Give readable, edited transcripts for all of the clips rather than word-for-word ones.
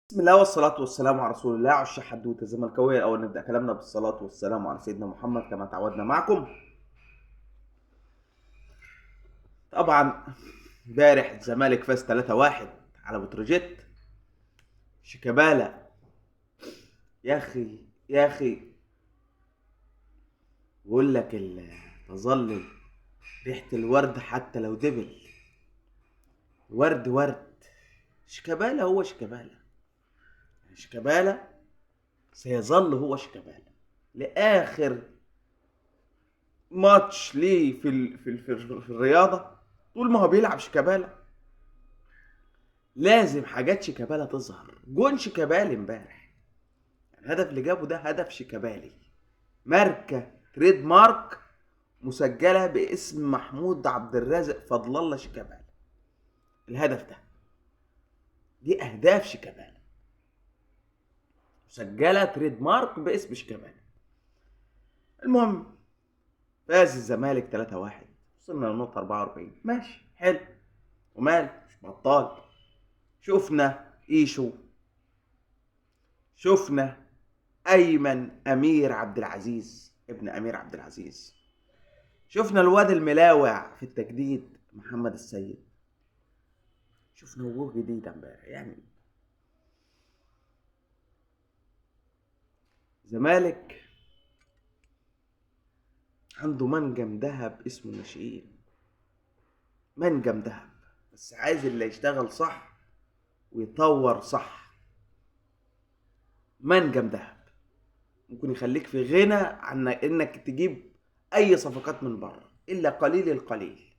بسم الله والصلاة والسلام على رسول الله. عش حدوتة زملكاوية. الأول نبدأ كلامنا بالصلاة والسلام على سيدنا محمد كما تعودنا معكم. طبعا امبارح الزمالك فاز 3-1 على بتروجيت. شيكابالا يا أخي يا أخي، بقول لك تظل ريحة الورد حتى لو دبل. ورد ورد. شيكابالا هو شيكابالا. شيكابالا سيظل هو شيكابالا لآخر ماتش ليه في الرياضة. طول ما هو بيلعب شيكابالا لازم حاجات شيكابالا تظهر. جون شيكابالي امبارح، الهدف اللي جابه ده هدف شيكابالي، ماركة تريد مارك مسجلة باسم محمود عبد الرازق فضل الله شيكابالا. الهدف ده، دي اهداف شيكابالا مسجلة تريد مارك باسم شيكابالا. المهم فاز الزمالك 3-1، وصلنا للنقطة 44. ماشي حلو ومال، مش بطال. شفنا ايشو، شفنا ايمن امير عبد العزيز ابن امير عبد العزيز، شفنا الواد الملاوع في التجديد محمد السيد، شفنا وجوه جديده امبارح. يعني زمالك عنده منجم ذهب اسمه الناشئين، منجم ذهب، بس عايز اللي يشتغل صح ويطور صح. منجم ذهب ممكن يخليك في غنى عن انك تجيب اي صفقات من بره الا قليل القليل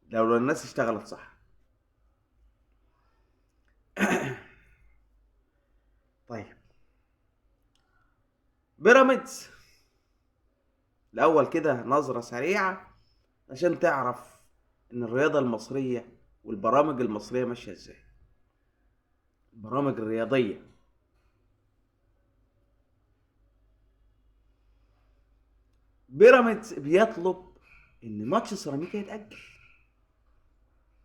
لو الناس اشتغلت صح. طيب بيراميدز الاول كده نظرة سريعة عشان تعرف ان الرياضة المصرية والبرامج المصرية ماشية ازاي. البرامج الرياضية، بيراميدز بيطلب ان ماتش سيراميكا يتأجل.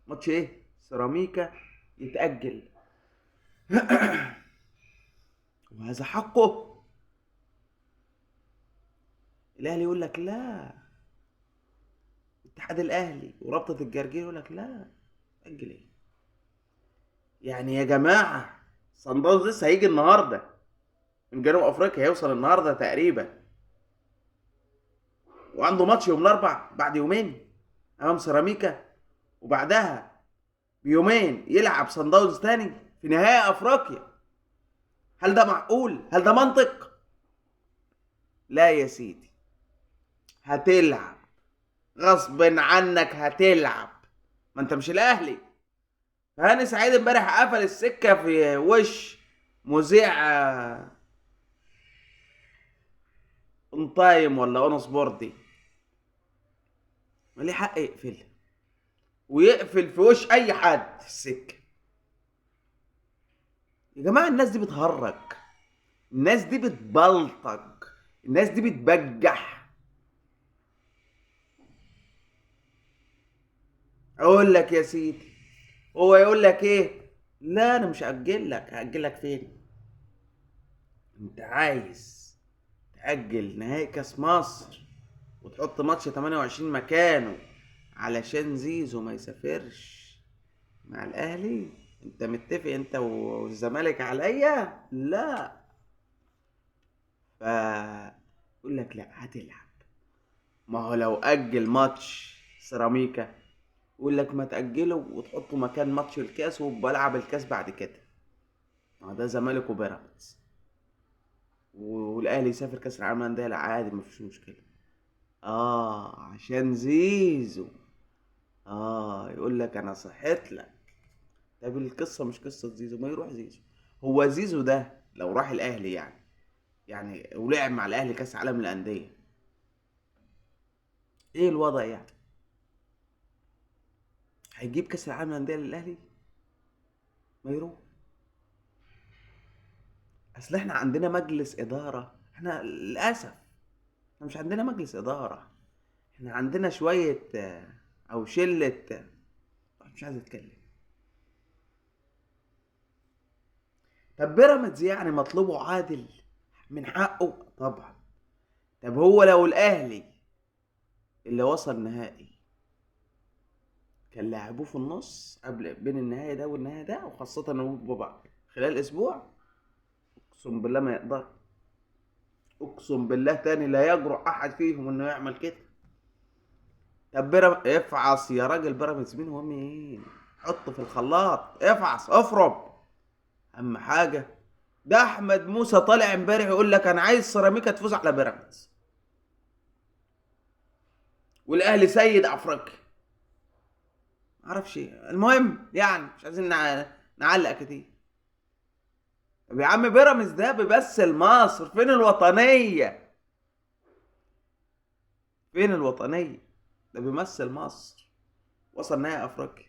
ماتش ايه؟ سيراميكا يتأجل. وهذا حقه. الاهلي يقول لك لا، اتحاد الاهلي ورابطة الجرجير يقول لك لا، اجل ايه؟ يعني يا جماعة صن داونز لسه هيجي النهارده من جنوب افريقيا، هيوصل النهارده تقريبا، وعنده ماتش يوم الاربع بعد يومين امام سيراميكا، وبعدها بيومين يلعب صن داونز تاني في نهائي افريقيا. هل ده معقول؟ هل ده منطق؟ لا يا سيدي، هتلعب غصب عنك، هتلعب. ما انت مش الاهلي. هاني سعيد امبارح قفل السكه في وش مذيع اون تايم ولا اون سبورتي، ما ليه حق يقفل ويقفل في وش اي حد في السكه. يا جماعه الناس دي بتهرج، الناس دي بتبلطج، الناس دي بتبجح. اقول لك يا سيدي، هو يقول لك ايه؟ لا انا مش هاجل لك. هاجل لك فين؟ انت عايز تاجل نهائي كاس مصر وتحط ماتش 28 مكانه علشان زيزو ما يسافرش مع الاهلي؟ انت متفق انت والزمالك عليا؟ لا. ف يقول لك لا هتلعب. ما هو لو اجل ماتش سيراميكا يقول لك ما تاجله وتحطه مكان ماتش الكاس وبلعب الكاس بعد كده. ما ده زمالك وبيراميدز، والاهلي يسافر كاس العالم للانديه، لا عادي مفيش مشكله. عشان زيزو. يقول لك انا صحيت لك. طب القصه مش قصه زيزو، ما يروح زيزو. هو زيزو ده لو راح الاهلي يعني ولعب مع الاهلي كاس عالم للانديه، ايه الوضع يعني؟ هيجيب كاس العالم للانديه للاهلي؟ ما يروح. اصل احنا عندنا مجلس اداره. احنا للاسف احنا مش عندنا مجلس اداره، احنا عندنا شويه او شله مش عايز اتكلم. طب بيراميدز يعني مطلوبه عادل من حقه طبعا. طب هو لو الاهلي اللي وصل نهائي كان لاعبوه في النص قبل بين النهائي ده والنهائي ده، وخاصة انه بابا خلال اسبوع، اقسم بالله ما يقدر. اقسم بالله تاني لا يجرؤ احد فيهم انه يعمل كده. طب افعص يا راجل، بيراميدز مين ومين؟ حطه في الخلاط، افعص افرم. اهم حاجة ده احمد موسى طالع امبارح يقول لك انا عايز سيراميكا تفوز على بيراميدز والاهلي سيد افريقيا. معرفش ايه، المهم يعني مش عايزين نعلق كتير. طب يا عم بيراميدز ده بيمثل مصر، فين الوطنية؟ فين الوطنية؟ ده بيمثل مصر، وصل نهائي افريقيا.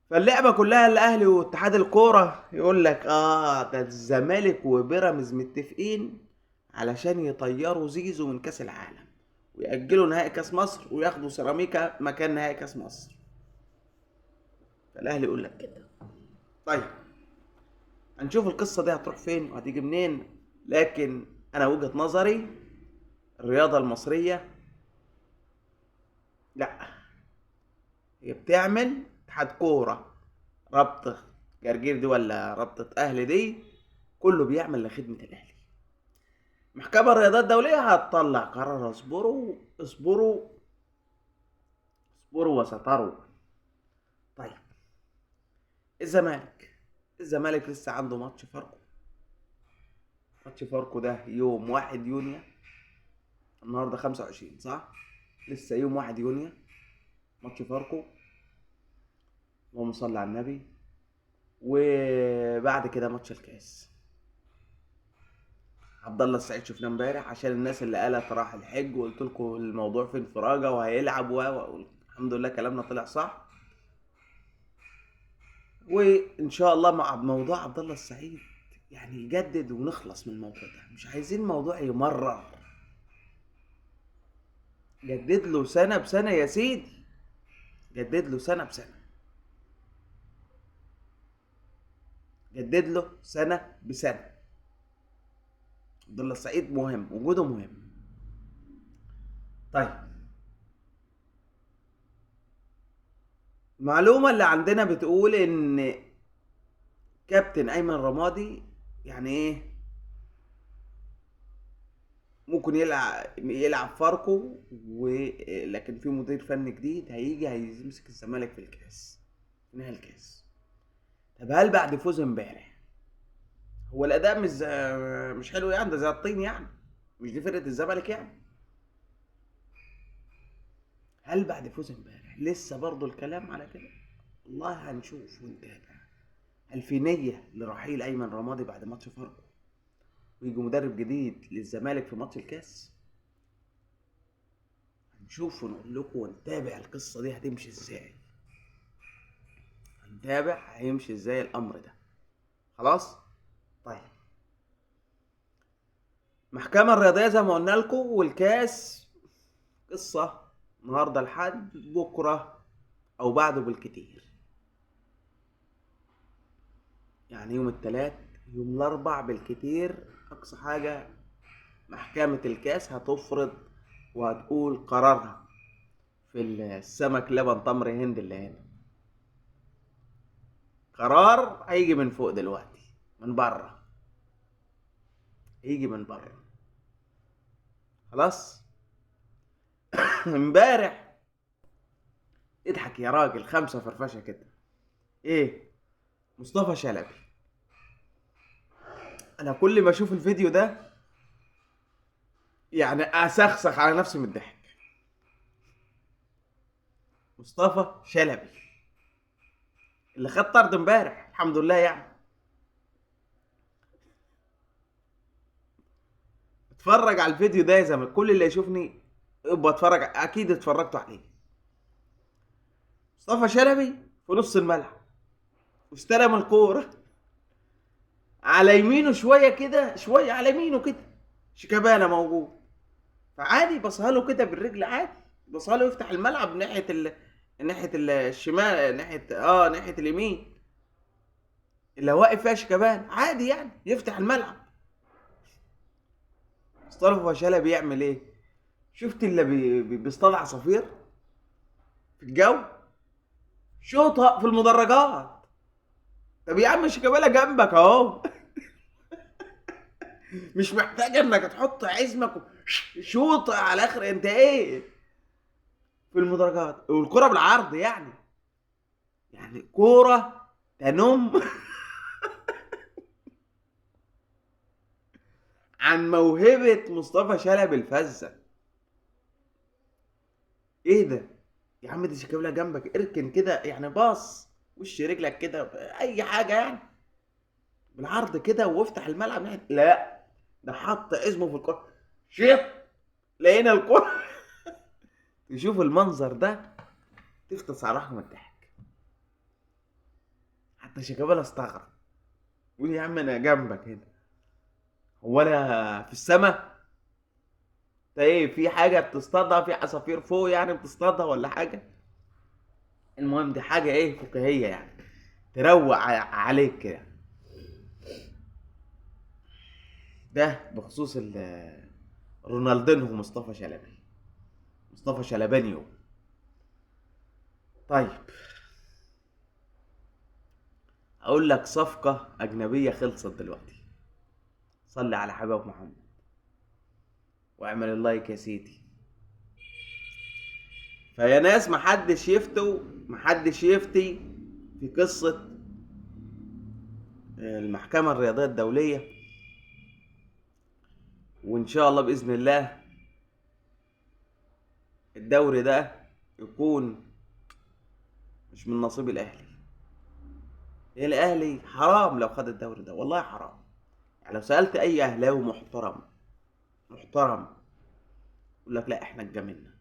فاللعبة كلها الاهلي واتحاد الكورة يقول لك ده الزمالك وبيراميدز متفقين علشان يطيروا زيزو من كاس العالم ويأجلوا نهائي كاس مصر وياخدوا سيراميكا مكان نهائي كاس مصر. فالاهلي يقول لك كده. طيب هنشوف القصة دي هتروح فين وهتيجي منين. لكن انا وجهة نظري الرياضة المصرية لا، هي بتعمل اتحاد كورة، رابطة جرجير دي ولا رابطة اهلي دي، كله بيعمل لخدمة الاهلي. محكمة الرياضات الدولية هتطلع قرار. اصبروا اصبروا اصبروا وستروا. طيب الزمالك لسه عنده ماتش فاركو. ماتش فاركو ده يوم 1 يونيو، النهارده 25 صح؟ لسه يوم 1 يونيو ماتش فاركو، اللهم صل على النبي. وبعد كده ماتش الكاس. عبد الله السعيد شفناه امبارح، عشان الناس اللي قالت راح الحج وقلت لكم الموضوع في انفراجه وهيلعب الحمد لله كلامنا طلع صح. وان شاء الله مع موضوع عبد الله السعيد يعني يجدد ونخلص من الموضوع ده، مش عايزين الموضوع يمرر. جدد له سنه بسنه يا سيدي، جدد له سنه بسنه، جدد له سنه بسنه. عبد الله السعيد مهم، وجوده مهم. طيب المعلومه اللي عندنا بتقول ان كابتن ايمن رمادي يعني ايه ممكن يلعب فاركو لكن في مدير فني جديد هيجي هيمسك الزمالك في الكاس، في نهائي الكاس. طب هل بعد فوز امبارح هو الاداء مش حلو يعني؟ ده زي الطين يعني، مش دي فرقه الزمالك يعني. هل بعد فوز امبارح لسه برضو الكلام على كده؟ والله هنشوف ونتابع. هل في نيه لرحيل ايمن رمادي بعد ماتش فاركو ويجي مدرب جديد للزمالك في ماتش الكاس؟ هنشوف ونقول لكم ونتابع القصه دي هتمشي ازاي، هنتابع هيمشي ازاي الامر ده. خلاص. طيب المحكمة الرياضية زي ما قلنا لكم، والكاس قصة النهاردة لحد بكرة أو بعده بالكتير، يعني يوم الثلاث يوم الأربع بالكتير أقصى حاجة. محكمة الكاس هتفرض وهتقول قرارها في السمك لبن تمر هند اللي هنا. قرار هيجي من فوق دلوقتي، من بره، هيجي من بره. خلاص. امبارح اضحك يا راجل، 5 فرفشه كده. ايه؟ مصطفى شلبي. انا كل ما اشوف الفيديو ده يعني اسخسخ على نفسي من الضحك. مصطفى شلبي اللي خد طرد امبارح الحمد لله يعني. اتفرج على الفيديو ده يا زلمه، كل اللي يشوفني يبقى اتفرج، اكيد اتفرجتوا عليه. مصطفى شلبي في نص الملعب واستلم الكوره على يمينه شويه كده، شويه على يمينه كده شيكابالا موجود، فعادي بصها له كده بالرجل عادي، بصها له يفتح الملعب ناحيه الشمال، ناحيه ناحيه اليمين. اللي واقف فيها شيكابالا عادي يعني يفتح الملعب. مصطفى شلبي بيعمل ايه؟ شفت اللي بيصطاد عصافير في الجو، شوطها في المدرجات. طب يا عم شيكابالا جنبك اهو. مش محتاج انك تحط عزمك شوط على اخر، انت ايه في المدرجات والكرة بالعرض يعني. يعني كورة تنم عن موهبة مصطفى شلبي الفزة. ايه ده يا عم؟ دي شيكابالا جنبك، اركن كده يعني، باص وش رجلك كده اي حاجة يعني بالعرض كده وافتح الملعب يعني. لا، ده حط اسمه في الكرة، شيط، لقينا الكرة. تشوف المنظر ده تفطس على رحمة الضحك. حتى شيكابالا استغرب، يقول يا عم انا جنبك هنا، هو انا في السماء؟ انت ايه، في حاجه بتصطادها، في عصافير فوق يعني بتصطادها ولا حاجه؟ المهم دي حاجه ايه، فكاهيه يعني، تروق عليك كده. ده بخصوص رونالدينهو مصطفى شلبي، مصطفى شلبانيو. طيب اقول لك صفقه اجنبيه خلصت دلوقتي. صلي على حبيب محمد واعمل اللايك يا سيدي. فيا ناس محدش يفتي في قصه المحكمه الرياضيه الدوليه، وان شاء الله باذن الله الدوري ده يكون مش من نصيب الاهلي. إيه الاهلي حرام لو خد الدوري ده، والله حرام. يعني لو سالت اي اهلاوي محترم يقول لك لا احنا اتجاملنا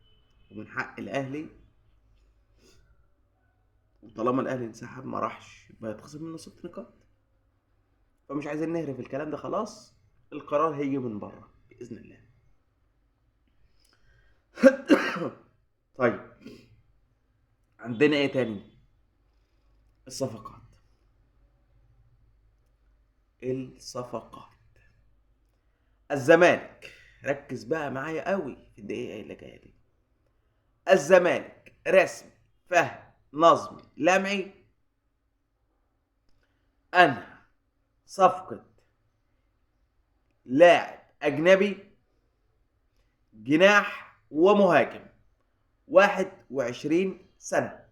ومن حق الاهلي، وطالما الاهلي انسحب ما راحش يبقى يتخصم منه 6 نقاط. فمش عايزين نهري في الكلام ده، خلاص القرار هيجي من بره باذن الله. طيب عندنا ايه تاني؟ الصفقات. الصفقات الزمالك، ركز بقى معايا قوي في الدقيقه اللي جايه دي. الزمالك رسمي فهد نظمي لمعي انهى صفقه لاعب اجنبي جناح ومهاجم 21 سنه،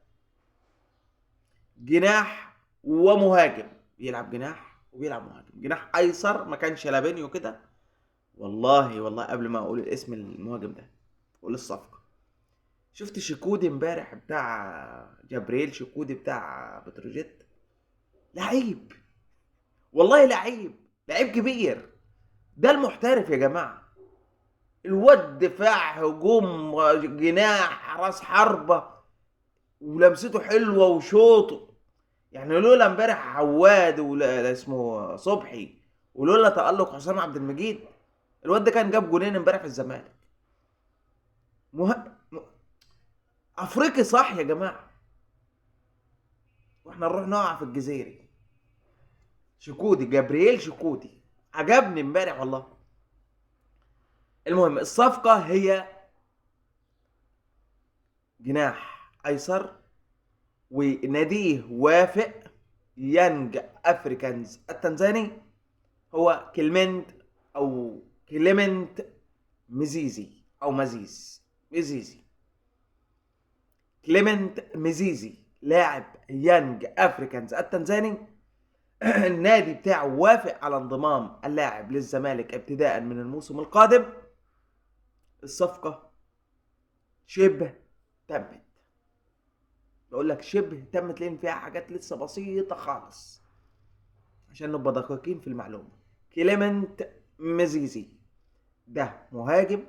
جناح ومهاجم، بيلعب جناح وبيلعب مهاجم، جناح ايسر ما كانش لابينيو كده. والله قبل ما اقول اسم المهاجم ده اقول الصفقه. شفت شيكودي امبارح بتاع جبريل شيكودي بتاع بتروجيت؟ لعيب، والله لعيب كبير. ده المحترف يا جماعه. الواد دفاع هجوم جناح راس حربه، ولمسته حلوه وشوطه. يعني لولا امبارح عواد ولا اسمه صبحي، ولولا تألق حسام عبد المجيد، الواد ده كان جاب جونين امبارح في الزمالك. مه... م- افريقي صح يا جماعه، واحنا نروح نقع في الجزيري. شكودي، جبريل شكودي، عجبني امبارح والله. المهم الصفقه هي جناح ايسر، وناديه وافق يانج افريكانز التنزاني، هو كليمنت مزيزي او مزيزي كليمنت مزيزي، لاعب يانج افريكانز التنزاني. النادي بتاعه وافق على انضمام اللاعب للزمالك ابتداء من الموسم القادم. الصفقة شبه تمت، بقول لك شبه تمت لان فيها حاجات لسه بسيطة خالص عشان نبقى دقيقين في المعلومة. كليمنت مزيزي ده مهاجم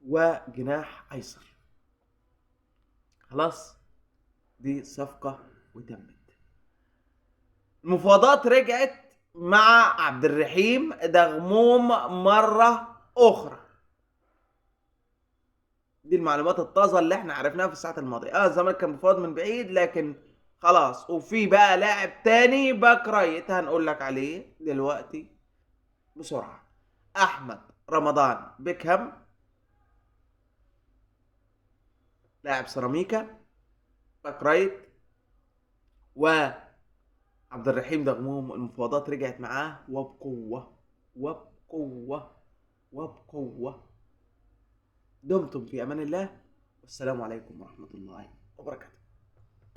وجناح ايسر. خلاص دي صفقة وتمت. المفاوضات رجعت مع عبد الرحيم دغموم مرة أخرى. دي المعلومات الطازة اللي احنا عرفناها في الساعات الماضية. الزمالك كان مفاوض من بعيد، لكن خلاص. وفي بقى لاعب تاني باك رايت هنقول لك عليه دلوقتي بسرعة. احمد رمضان بيكهام، لاعب سيراميكا باك رايت. وعبد الرحيم دغموم المفاوضات رجعت معاه وبقوة وبقوة وبقوة. دمتم في امان الله، والسلام عليكم ورحمة الله وبركاته.